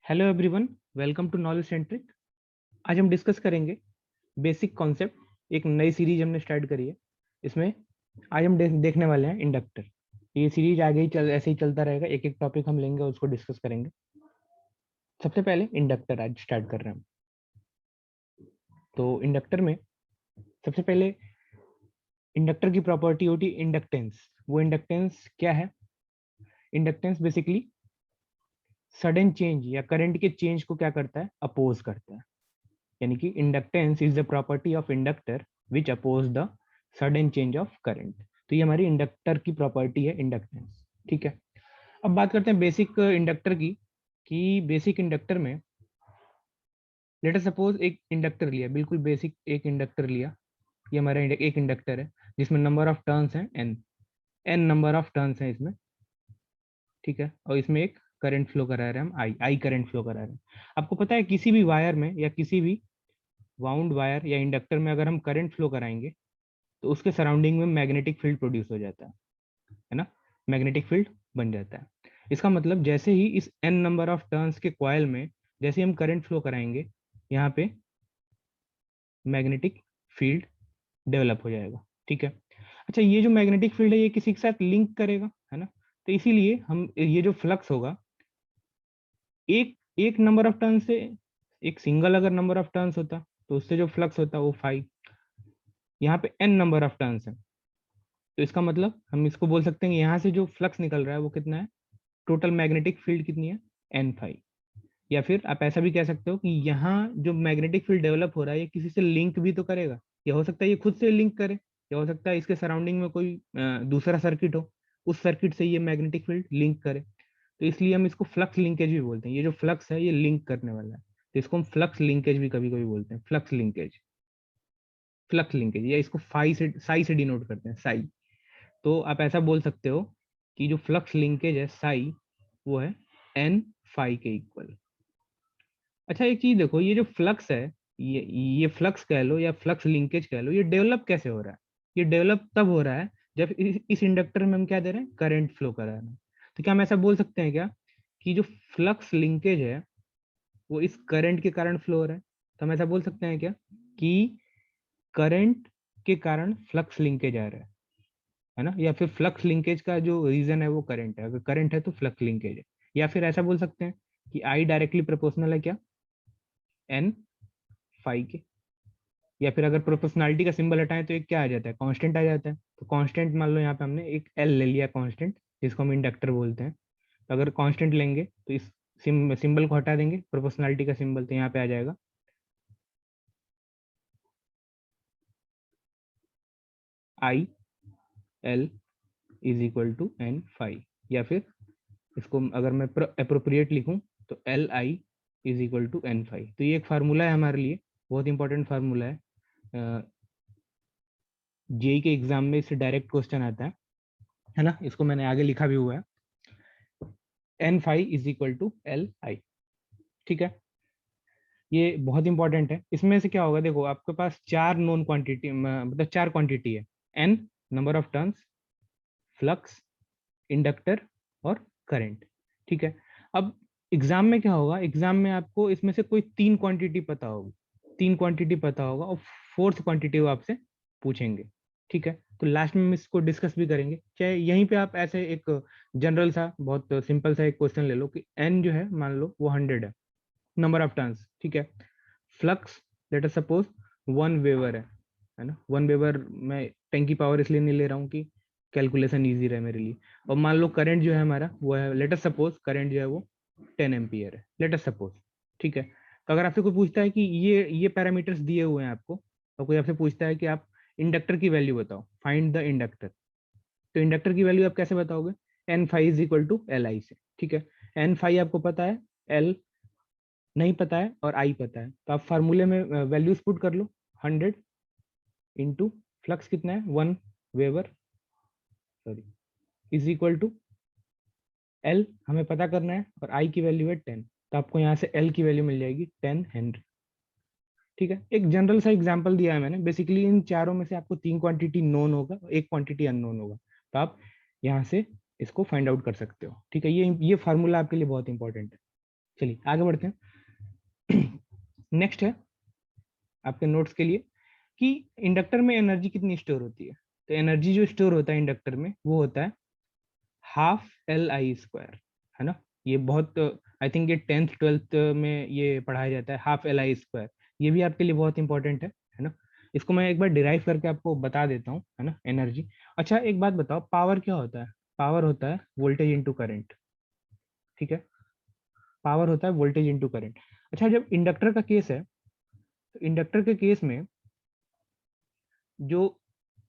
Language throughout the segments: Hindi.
Hello everyone, welcome to knowledge centric. आज हम डिस्कस करेंगे बेसिक कॉन्सेप्ट। एक नई सीरीज हमने स्टार्ट करी है। इसमें आज हम देखने वाले हैं इंडक्टर। ये सीरीज आगे ही ऐसे ही चलता रहेगा, एक एक टॉपिक हम लेंगे उसको डिस्कस करेंगे। सबसे पहले इंडक्टर आज स्टार्ट कर रहे हैं हम। तो इंडक्टर में सबसे पहले इंडक्टर की प्रॉपर्टी होती है इंडक्टेंस। वो इंडक्टेंस क्या है? इंडक्टेंस बेसिकली सडन चेंज या करंट के चेंज को क्या करता है? अपोज करता है। यानी कि inductance is the property of inductor which oppose the sudden change of current. तो ये हमारी इंडक्टर की प्रॉपर्टी है, इंडक्टेंस। ठीक है, अब बात करते हैं बेसिक इंडक्टर की। कि बेसिक इंडक्टर में लेट अस सपोज एक इंडक्टर लिया, बिल्कुल बेसिक एक इंडक्टर लिया। ये हमारा एक इंडक्टर है जिसमें नंबर ऑफ टर्न्स हैं एन नंबर ऑफ टर्न्स हैं इसमें। ठीक है, और इसमें एक करंट फ्लो करा रहे हैं हम, आई करंट फ्लो करा रहे हैं। आपको पता है किसी भी वायर में या किसी भी वाउंड वायर या इंडक्टर में अगर हम करंट फ्लो कराएंगे तो उसके सराउंडिंग में मैग्नेटिक फील्ड प्रोड्यूस हो जाता है ना? मैग्नेटिक फील्ड बन जाता है। इसका मतलब जैसे ही इस एन नंबर ऑफ टर्न्स के कॉइल में जैसे ही हम करंट फ्लो कराएंगे, यहाँ पे मैग्नेटिक फील्ड डेवलप हो जाएगा। ठीक है, अच्छा ये जो मैग्नेटिक फील्ड है ये किसी के साथ लिंक करेगा, है ना? तो इसीलिए हम ये जो फ्लक्स होगा एक एक नंबर ऑफ टर्न से, एक सिंगल अगर नंबर ऑफ टर्न्स होता तो उससे जो फ्लक्स होता वो फाई। यहाँ पे एन नंबर ऑफ टर्न्स है, तो इसका मतलब हम इसको बोल सकते हैं कि यहाँ से जो फ्लक्स निकल रहा है वो कितना है? टोटल मैग्नेटिक फील्ड कितनी है? N phi. या फिर आप ऐसा भी कह सकते हो कि यहाँ जो मैग्नेटिक फील्ड डेवलप हो रहा है ये किसी से लिंक भी तो करेगा। या हो सकता है ये खुद से लिंक करे, या हो सकता है इसके सराउंडिंग में कोई दूसरा सर्किट हो, उस सर्किट से ये मैग्नेटिक फील्ड लिंक करे। तो इसलिए हम इसको फ्लक्स लिंकेज भी बोलते हैं। ये जो फ्लक्स है ये लिंक करने वाला है, तो इसको हम फ्लक्स लिंकेज भी कभी कभी बोलते हैं। फ्लक्स लिंकेज, फ्लक्स लिंकेज, या इसको फाई से साई से डिनोट करते हैं, साई। तो आप ऐसा बोल सकते हो कि जो फ्लक्स लिंकेज है साई, वो है एन फाई के इक्वल। अच्छा एक चीज देखो, ये जो फ्लक्स है, ये फ्लक्स कह लो या फ्लक्स लिंकेज कह लो, ये डेवलप कैसे हो रहा है? ये डेवलप तब हो रहा है जब इस इंडक्टर में हम क्या दे रहे हैं? करंट फ्लो करा रहे हैं। तो क्या हम ऐसा बोल सकते हैं क्या कि जो फ्लक्स लिंकेज है वो इस करंट के कारण फ्लो हो रहा है? तो हम ऐसा बोल सकते हैं क्या कि करंट के कारण फ्लक्स लिंकेज आ रहा है ना? या फिर फ्लक्स लिंकेज का जो रीजन है वो करंट है, अगर करंट है तो फ्लक्स लिंकेज है। या फिर ऐसा बोल सकते हैं कि आई डायरेक्टली प्रोपोर्शनल है क्या? एन फाई के। या फिर अगर प्रोपोर्शनलिटी का सिंबल हटाएं तो एक क्या आ जाता है? कांस्टेंट आ जाता है। तो कांस्टेंट मान लो यहाँ पे हमने एक एल ले लिया कांस्टेंट, जिसको हम इंडक्टर बोलते हैं। तो अगर कांस्टेंट लेंगे तो इस सिंबल को हटा देंगे, प्रोपोर्शनलिटी का सिंबल, तो यहाँ पे आ जाएगा I L is equal to N phi. या फिर इसको अगर मैं अप्रोप्रिएट लिखूं तो L I is equal to N phi. तो ये एक फार्मूला है हमारे लिए, बहुत इंपॉर्टेंट फार्मूला है। जेई के एग्जाम में इससे डायरेक्ट क्वेश्चन आता है ना? इसको मैंने आगे लिखा भी हुआ है, N phi is equal to L I. ठीक है, ये बहुत इंपॉर्टेंट है। इसमें से क्या होगा, देखो आपके पास चार नोन क्वांटिटी, मतलब चार क्वांटिटी है। N number of turns, flux, inductor और करंट। ठीक है, अब एग्जाम में क्या होगा, एग्जाम में आपको इसमें से कोई तीन क्वांटिटी पता होगी, तीन क्वांटिटी पता होगा, और फोर्थ क्वांटिटी वो आपसे पूछेंगे। ठीक है, तो लास्ट में हम इसको डिस्कस भी करेंगे। चाहे यहीं पे आप ऐसे एक जनरल सा बहुत सिंपल सा एक क्वेश्चन ले लो कि एन जो है मान लो वो 100 है, नंबर ऑफ टर्न्स। ठीक है, flux let us suppose 1 weber है ना? 1 वेबर, मैं 10 की पावर इसलिए नहीं ले रहा हूँ कि कैलकुलेशन ईजी रहे मेरे लिए। और मान लो करंट जो है हमारा वो है, लेट अस सपोज करंट जो है वो 10 एम्पियर है, लेट अस सपोज। ठीक है, तो अगर आपसे कोई पूछता है कि ये पैरामीटर्स दिए हुए हैं आपको, और कोई आपसे पूछता है कि आप इंडक्टर की वैल्यू बताओ, फाइंड द इंडक्टर, तो इंडक्टर की वैल्यू आप कैसे बताओगे? N phi is equal to L I से। ठीक है, एन फाई आपको पता है, एल नहीं पता है और आई पता है, तो आप फार्मूले में वैल्यूज पुट कर लो। 100 इंटू फ्लक्स कितना है? 1 weber, sorry, is equal to L हमें पता करना है और आई की वैल्यू है 10, तो आपको यहाँ से एल की वैल्यू मिल जाएगी 10 हेनरी। ठीक है, एक जनरल सा एग्जांपल दिया है मैंने। बेसिकली इन चारों में से आपको तीन क्वांटिटी नोन होगा, एक क्वांटिटी अननोन होगा, तो आप यहाँ से इसको फाइंड आउट कर सकते हो। ठीक है, ये फार्मूला आपके लिए बहुत इंपॉर्टेंट है। चलिए आगे बढ़ते हैं। नेक्स्ट है आपके नोट्स के लिए कि इंडक्टर में एनर्जी कितनी स्टोर होती है। तो एनर्जी जो स्टोर होता है इंडक्टर में वो होता है हाफ एल आई स्क्वायर, है ना। ये बहुत आई थिंक ये 10th 12th में ये पढ़ाया जाता है, हाफ एल आई स्क्वायर। ये भी आपके लिए बहुत इंपॉर्टेंट है ना। इसको मैं एक बार डिराइव करके आपको बता देता हूँ, है ना, एनर्जी। अच्छा एक बात बताओ, पावर क्या होता है? पावर होता है वोल्टेज इंटू करंट, ठीक है। पावर होता है वोल्टेज इंटू करंट। अच्छा जब इंडक्टर का केस है, तो इंडक्टर के केस में जो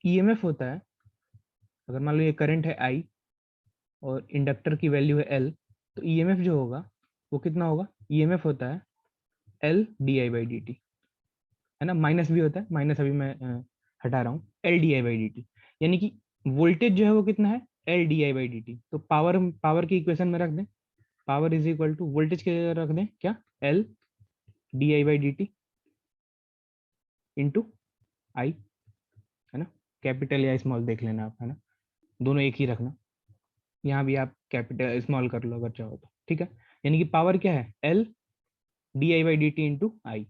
ईएमएफ होता है, अगर मान लो ये करंट है आई और इंडक्टर की वैल्यू है एल, तो ईएमएफ जो होगा वो कितना होगा? ईएमएफ होता है L D I by D T, है ना। माइनस भी होता है, माइनस अभी मैं हटा रहा हूँ, L D I by D T. यानी कि वोल्टेज जो है वो कितना है? L D I by D T. तो पावर, पावर की इक्वेशन में रख दें, power is equal to voltage के जगह रख दें क्या? L D I by D T into I, है ना। कैपिटल या स्मॉल देख लेना आप, है ना, दोनों एक ही रखना। यहाँ भी आप कैपिटल स्मॉल कर लो अगर चाहो तो, ठीक है। यानी कि पावर क्या है? L D I by D T into I,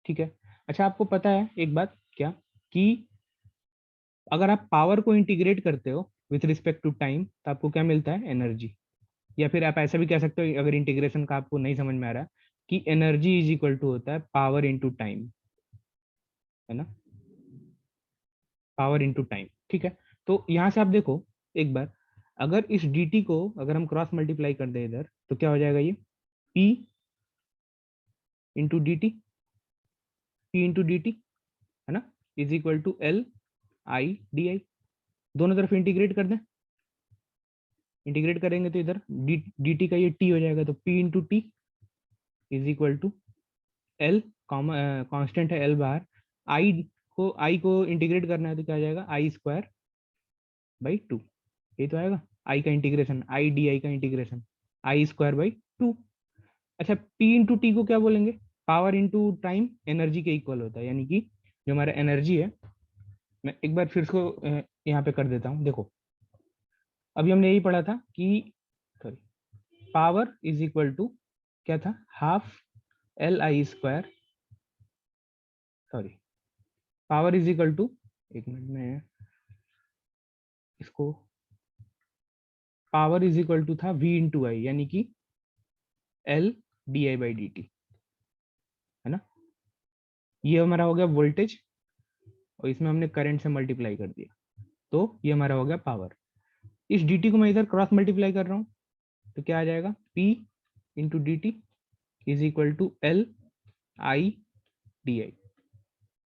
ठीक है। अच्छा आपको पता है एक बात क्या, कि अगर आप पावर को इंटीग्रेट करते हो विथ रिस्पेक्ट टू टाइम तो आपको क्या मिलता है? एनर्जी। या फिर आप ऐसा भी कह सकते हो, अगर इंटीग्रेशन का आपको नहीं समझ में आ रहा, कि एनर्जी इज इक्वल टू होता है पावर इंटू टाइम, है ना, पावर इंटू टाइम, ठीक है। तो यहाँ से आप देखो एक बार, अगर इस dt को अगर हम क्रॉस मल्टीप्लाई कर दें इधर, तो क्या हो जाएगा? ये p into D T, p into D T, है ना, is equal to L I D I. दोनों तरफ इंटीग्रेट कर दें, इंटीग्रेट करेंगे तो इधर डी टी का ये t हो जाएगा, तो p into T is equal to L, constant है एल बाहर, आई को इंटीग्रेट करना है तो क्या आ जाएगा? आई स्क्वायर बाई टू। ये तो आएगा आई का इंटीग्रेशन, आई डी आई का integration, I square by two. अच्छा पी इंटू टी को क्या बोलेंगे? पावर इंटू टाइम, एनर्जी के इक्वल होता है। यानी कि जो हमारा एनर्जी है, मैं एक बार फिर इसको यहाँ पे कर देता हूँ। देखो अभी हमने यही पढ़ा था कि sorry, power is equal to क्या था? Half L I square, sorry, power is equal to, एक मिनट में इसको, पावर इज इक्वल टू था v इंटू आई, यानी कि L D I by D T, है ना। ये हमारा हो गया वोल्टेज और इसमें हमने करंट से मल्टीप्लाई कर दिया, तो ये हमारा हो गया पावर। इस dt को मैं इधर क्रॉस मल्टीप्लाई कर रहा हूँ तो क्या आ जाएगा? p into D T is equal to L I D I.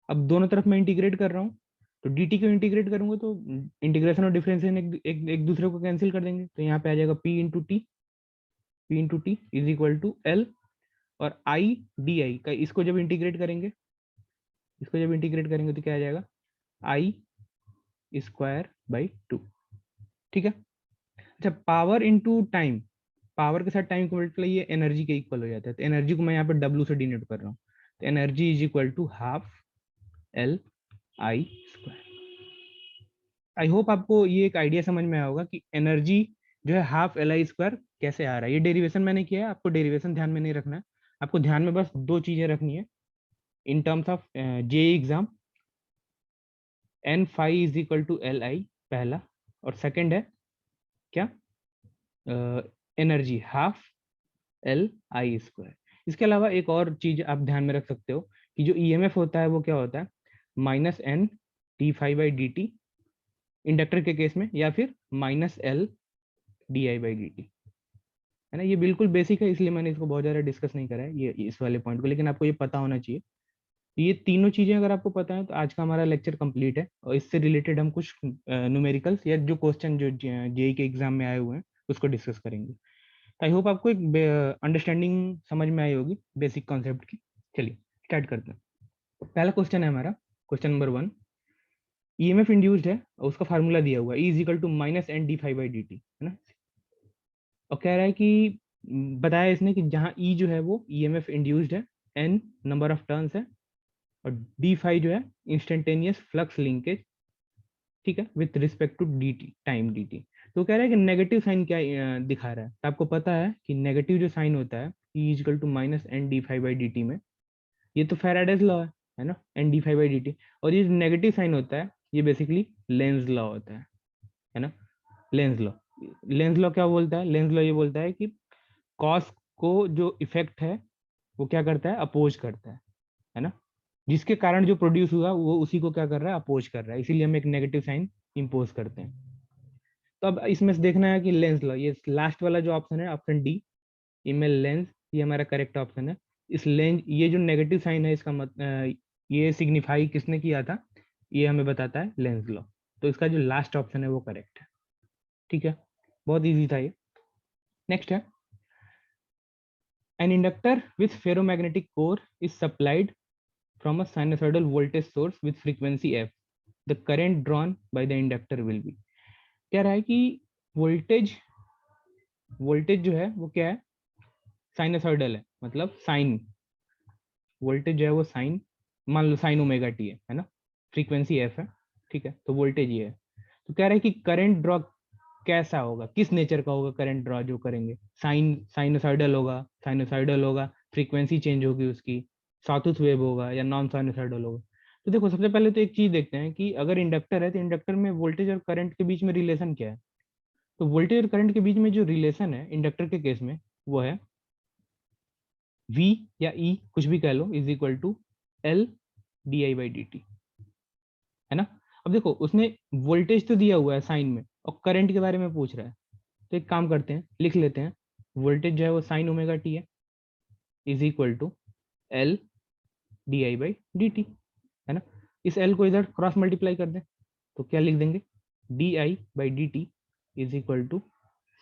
अब दोनों तरफ मैं इंटीग्रेट कर रहा हूँ, तो dt को इंटीग्रेट करूंगा तो इंटीग्रेशन और डिफरेंशिएशन एक दूसरे को कैंसिल कर देंगे, तो यहाँ पे आ जाएगा p into T is equal to L, और आई डी आई का इसको जब इंटीग्रेट करेंगे, इसको जब इंटीग्रेट करेंगे तो क्या आ जाएगा? आई स्क्वायर बाई टू, ठीक है। अच्छा पावर इंटू टाइम, पावर के साथ टाइम को मल्टीप्लाई, ये एनर्जी के इक्वल हो जाता है, तो एनर्जी को मैं यहाँ पे डब्ल्यू से डिनोट कर रहा हूँ, तो energy is equal to half L I square. I hope आपको ये एक आइडिया समझ में आया होगा कि एनर्जी जो है हाफ एल आई स्क्वायर कैसे आ रहा है। ये डेरिवेशन मैंने किया है, आपको डेरिवेशन ध्यान में नहीं रखना है, आपको ध्यान में बस दो चीजें रखनी है in terms of JE exam. N phi is equal to L I पहला, और सेकंड है क्या? Energy half L I square. इसके अलावा एक और चीज आप ध्यान में रख सकते हो कि जो ईएमएफ होता है वो क्या होता है? Minus N D phi by D T inductor के केस में, या फिर minus L D I by D T, है ना। ये बिल्कुल बेसिक है, इसलिए मैंने इसको बहुत ज़्यादा डिस्कस नहीं करा है ये इस वाले पॉइंट को, लेकिन आपको ये पता होना चाहिए। ये तीनों चीज़ें अगर आपको पता है तो आज का हमारा लेक्चर कंप्लीट है, और इससे रिलेटेड हम कुछ न्यूमेरिकल्स या जो क्वेश्चन जो जेई के एग्जाम में आए हुए हैं उसको डिस्कस करेंगे। आई होप आपको एक अंडरस्टैंडिंग समझ में आई होगी बेसिक कॉन्सेप्ट की। चलिए स्टार्ट करते हैं। पहला क्वेश्चन है हमारा, क्वेश्चन नंबर 1। ईएमएफ इंड्यूस्ड है और उसका फार्मूला दिया हुआ है, E is equal to minus N D phi by D T, है ना। और कह रहा है कि बताया इसने कि जहाँ ई जो है वो ईएमएफ इंड्यूस्ड है, एन नंबर ऑफ टर्न्स है, और डी फाई जो है इंस्टेंटेनियस फ्लक्स लिंकेज, ठीक है, with respect to D T, time D T. तो कह रहा है कि नेगेटिव साइन क्या दिखा रहा है। तो आपको पता है कि नेगेटिव जो साइन होता है E equal to minus N D phi by D T में, ये तो फैराडेज लॉ है ना, N D phi by D T. और ये नेगेटिव साइन होता है, ये बेसिकली लेंज लॉ होता है ना, लेंज लॉ। लेंज लॉ क्या बोलता है? लेंज लॉ ये बोलता है कि कॉस को जो इफेक्ट है वो क्या करता है? अपोज करता है ना, जिसके कारण जो प्रोड्यूस हुआ वो उसी को क्या कर रहा है? अपोज कर रहा है, इसीलिए हम एक नेगेटिव साइन इंपोज करते हैं। तो अब इसमें से देखना है कि लेंस लॉ, ये लास्ट वाला जो ऑप्शन है, ऑप्शन डी, इमेल लेंस, ये हमारा करेक्ट ऑप्शन है। इस लेंस, ये जो नेगेटिव साइन है इसका ये सिग्निफाई किसने किया था? ये हमें बताता है लेंस लॉ। तो इसका जो लास्ट ऑप्शन है वो करेक्ट है। ठीक है, बहुत इजी था ये। नेक्स्ट है, an inductor with ferromagnetic core is supplied from a sinusoidal voltage source with frequency f, the current drawn by the inductor will be। कह रहा है कि वोल्टेज वोल्टेज जो है वो क्या है? साइनसॉइडल है, मतलब साइन वोल्टेज जो है वो साइन, मान लो साइन ओमेगा टी है ना, फ्रीक्वेंसी एफ है, ठीक है, तो वोल्टेज ये है। तो कह रहा है कि करंट ड्रॉ कैसा होगा, किस नेचर का होगा करंट ड्रॉ जो करेंगे? साइनोसाइडल होगा, फ्रीक्वेंसी चेंज होगी उसकी, सॉटूथ वेव होगा या नॉन साइनोसाइडल होगा। तो देखो, सबसे पहले तो एक चीज देखते हैं कि अगर इंडक्टर है तो इंडक्टर में वोल्टेज और करंट के बीच में रिलेशन क्या है? तो वोल्टेज और करंट के बीच में जो रिलेशन है इंडक्टर के केस में वो है V या E, कुछ भी कह लो, is equal to L D I by D T, है ना। अब देखो, उसने वोल्टेज तो दिया हुआ है साइन में और करंट के बारे में पूछ रहा है, तो एक काम करते हैं, लिख लेते हैं, वोल्टेज जो है वो साइन ओमेगा टी है, is equal to L D I by D T, है ना। इस L को इधर क्रॉस मल्टीप्लाई कर दें तो क्या लिख देंगे? D I by D T is equal to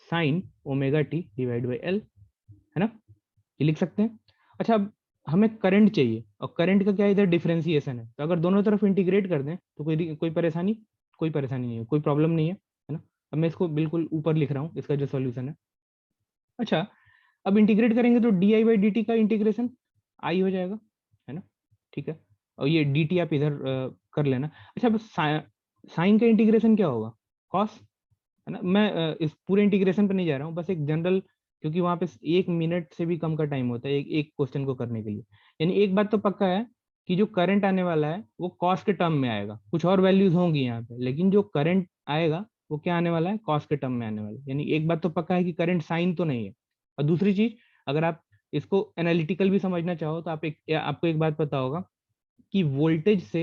sine omega T divide by L, है ना, ये लिख सकते हैं। अच्छा, अब हमें करंट चाहिए और करंट का क्या इधर डिफरेंशिएशन है, तो अगर दोनों तरफ इंटीग्रेट कर दें तो कोई परेशानी, कोई परेशानी नहीं है, कोई प्रॉब्लम नहीं है ना। अब मैं इसको बिल्कुल ऊपर लिख रहा हूँ, इसका जो सॉल्यूशन है। अच्छा, अब इंटीग्रेट करेंगे तो D I by D T का इंटीग्रेशन आई हो जाएगा, है ना, ठीक है। और ये डी टी आप इधर कर लेना। अच्छा, अब साइन का इंटीग्रेशन क्या होगा? कॉस, है ना। मैं इस पूरे इंटीग्रेशन पर नहीं जा रहा हूँ, बस एक जनरल, क्योंकि वहां पे 1 मिनट से भी कम का टाइम होता है एक एक क्वेश्चन को करने के लिए। यानी एक बात तो पक्का है कि जो करंट आने वाला है वो कॉस के टर्म में आएगा, कुछ और वैल्यूज होंगी यहाँ पे, लेकिन जो करंट आएगा वो क्या आने वाला है? कॉस के टर्म में आने वाला है। यानी एक बात तो पक्का है कि करंट साइन तो नहीं है। और दूसरी चीज, अगर आप इसको एनालिटिकल भी समझना चाहो तो आपको एक बात पता होगा कि वोल्टेज से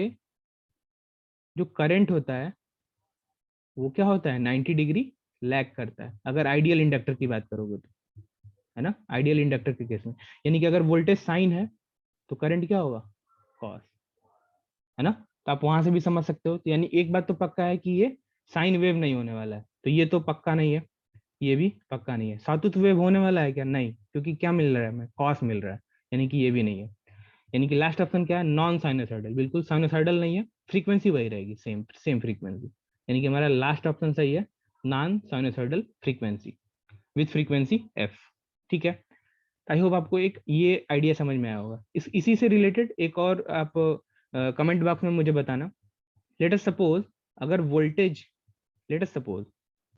जो करंट होता है वो क्या होता है? 90 डिग्री लैग करता है, अगर आइडियल इंडक्टर की बात करोगे तो, है ना, आइडियल इंडक्टर के केस में। यानी कि अगर वोल्टेज साइन है तो करंट क्या होगा? कॉस, है ना। तो आप वहां से भी समझ सकते हो। तो यानी एक बात तो पक्का है कि ये साइन वेव नहीं होने वाला है, तो ये तो पक्का नहीं है, ये भी पक्का नहीं है। सातुत वेव होने वाला है क्या? नहीं, क्योंकि क्या मिल रहा है हमें? कॉस मिल रहा है, यानी कि ये भी नहीं है। यानी कि लास्ट ऑप्शन क्या है? नॉन साइनोसाइडल, बिल्कुल साइनोसाइडल नहीं है, फ्रीक्वेंसी वही रहेगी, सेम सेम फ्रीक्वेंसी। यानी कि हमारा लास्ट ऑप्शन सही है, non sinusoidal frequency with frequency F. ठीक है, आई होप आपको एक ये आइडिया समझ में आया होगा। इसी से रिलेटेड एक और आप कमेंट बॉक्स में मुझे बताना। लेट अस सपोज, अगर वोल्टेज, लेट अस सपोज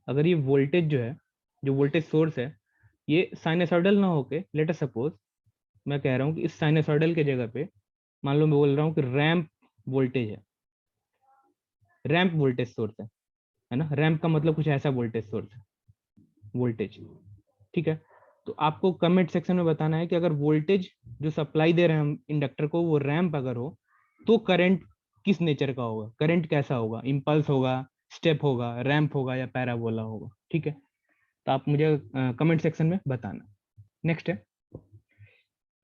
अगर ये वोल्टेज जो है, जो वोल्टेज सोर्स है, ये साइनोसॉइडल ना होके, लेट अस सपोज मैं कह रहा हूँ कि इस साइनोसॉइडल के जगह पे मान लो मैं बोल रहा हूँ कि रैंप वोल्टेज है, रैंप वोल्टेज सोर्स है ना। रैंप का मतलब कुछ ऐसा वोल्टेज सोर्स है, वोल्टेज, ठीक है। तो आपको कमेंट सेक्शन में बताना है कि अगर वोल्टेज जो सप्लाई दे रहे हैं हम इंडक्टर को वो रैंप अगर हो तो करंट किस नेचर का होगा? करंट कैसा होगा? इम्पल्स होगा, स्टेप होगा, रैंप होगा या पैराबोला होगा? ठीक है, तो आप मुझे कमेंट सेक्शन में बताना। नेक्स्ट है,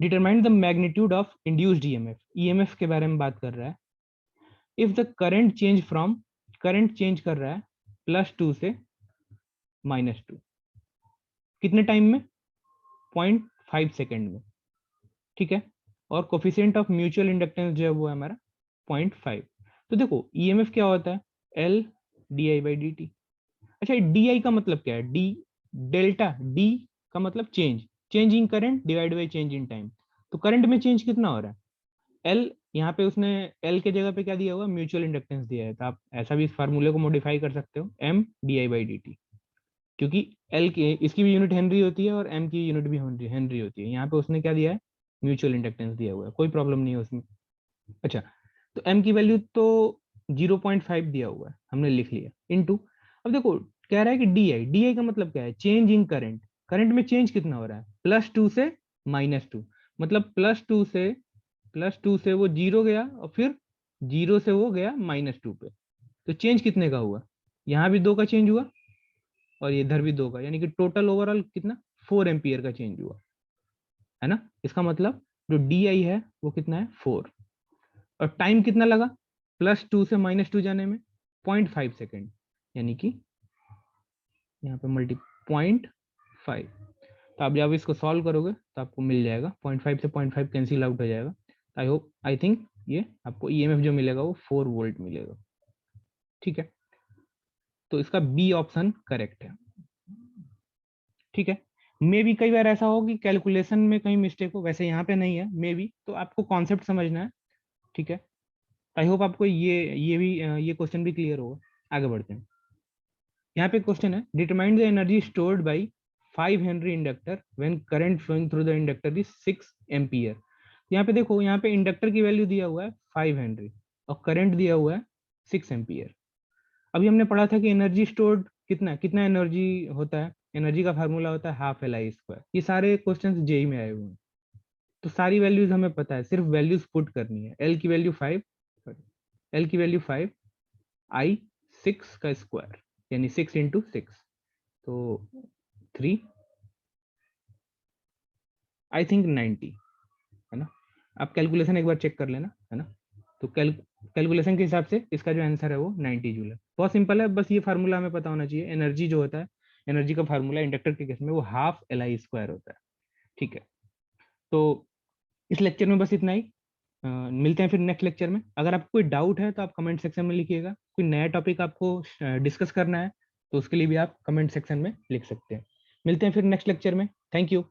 determine the magnitude of induced EMF. EMF के बारे में बात कर रहा है। If the current change from, current change कर रहा है +2 से -2, कितने टाइम में? 0.5 सेकेंड में, ठीक है। और कोफिशिएंट ऑफ म्यूचुअल इंडक्टेंस जो है वो है हमारा 0.5। तो देखो, ईएमएफ क्या होता है? L D I by D T. अच्छा, डी आई का मतलब क्या है? डी, डेल्टा डी का मतलब change, change in current divide by change in time. तो करंट में चेंज कितना हो रहा है? एल, यहाँ पे उसने एल के जगह पे क्या दिया हुआ? म्यूचुअल इंडक्टेंस दिया है, तो आप ऐसा भी इस फार्मूले को मॉडिफाई कर सकते हो, M D I by D T, क्योंकि एल की इसकी भी यूनिट हेनरी होती है और एम की यूनिट भी हेनरी होती है। यहाँ पे उसने क्या दिया है, म्यूचुअल इंडक्टेंस दिया हुआ है, कोई प्रॉब्लम नहीं है उसमें। अच्छा, तो एम की वैल्यू तो 0.5 दिया हुआ है, हमने लिख लिया इनटू। अब देखो कह रहा है कि डी आई का मतलब क्या है, चेंज इन करंट। करंट में चेंज कितना हो रहा है, +2 से -2, मतलब +2 से वो 0 गया और फिर 0 से वो गया -2 पे। तो चेंज कितने का हुआ, यहाँ भी 2 का चेंज हुआ और इधर भी 2 का, यानी कि टोटल ओवरऑल कितना, 4 एम्पियर का चेंज हुआ है ना। इसका मतलब जो डी आई है वो कितना है, 4। और टाइम कितना लगा, +2 से -2 जाने में 0.5 सेकेंड, यानी कि यहाँ पे मल्टी 0.5। तो आप जब इसको सॉल्व करोगे तो आपको मिल जाएगा 0.5 से 0.5 कैंसिल आउट हो जाएगा। आई होप, आई थिंक ये आपको ईएमएफ जो मिलेगा वो 4 वोल्ट मिलेगा। ठीक है, तो इसका बी ऑप्शन करेक्ट है। ठीक है, मे भी कई बार ऐसा हो कि कैलकुलेशन में कहीं मिस्टेक हो, वैसे यहाँ पे नहीं है मे भी, तो आपको कॉन्सेप्ट समझना है। ठीक है, आई होप आपको ये भी ये क्वेश्चन भी क्लियर होगा। आगे बढ़ते हैं। यहाँ पे क्वेश्चन है, determine the energy stored by 5 henry inductor when current flowing through the inductor is 6 ampere. यहाँ पे देखो, यहाँ पे इंडक्टर की वैल्यू दिया हुआ है 5 हेनरी और करंट दिया हुआ है 6 एम्पियर। अभी हमने पढ़ा था कि एनर्जी स्टोर्ड कितना कितना एनर्जी होता है, एनर्जी का फार्मूला होता है ½ Li²। ये सारे क्वेश्चन जेई में आए हुए हैं, तो सारी वैल्यूज हमें पता है, सिर्फ वैल्यूज पुट करनी है। एल की वैल्यू 5, एल की वैल्यू 5, आई 6 का स्क्वायर, यानी 6 इंटू 6, तो 3, आई थिंक 90, है ना। आप कैलकुलेशन एक बार चेक कर लेना, है ना। तो कैलकुलेशन के हिसाब से इसका जो आंसर है वो 90 जूल है। बहुत सिंपल है, बस ये फार्मूला हमें पता होना चाहिए। एनर्जी जो होता है, एनर्जी का फार्मूला इंडक्टर के केस में वो ½ Li² होता है। ठीक है, तो इस लेक्चर में बस इतना ही। मिलते हैं फिर नेक्स्ट लेक्चर में। अगर आपको कोई डाउट है तो आप कमेंट सेक्शन में लिखिएगा। कोई नया टॉपिक आपको डिस्कस करना है तो उसके लिए भी आप कमेंट सेक्शन में लिख सकते हैं। मिलते हैं फिर नेक्स्ट लेक्चर में। Thank you.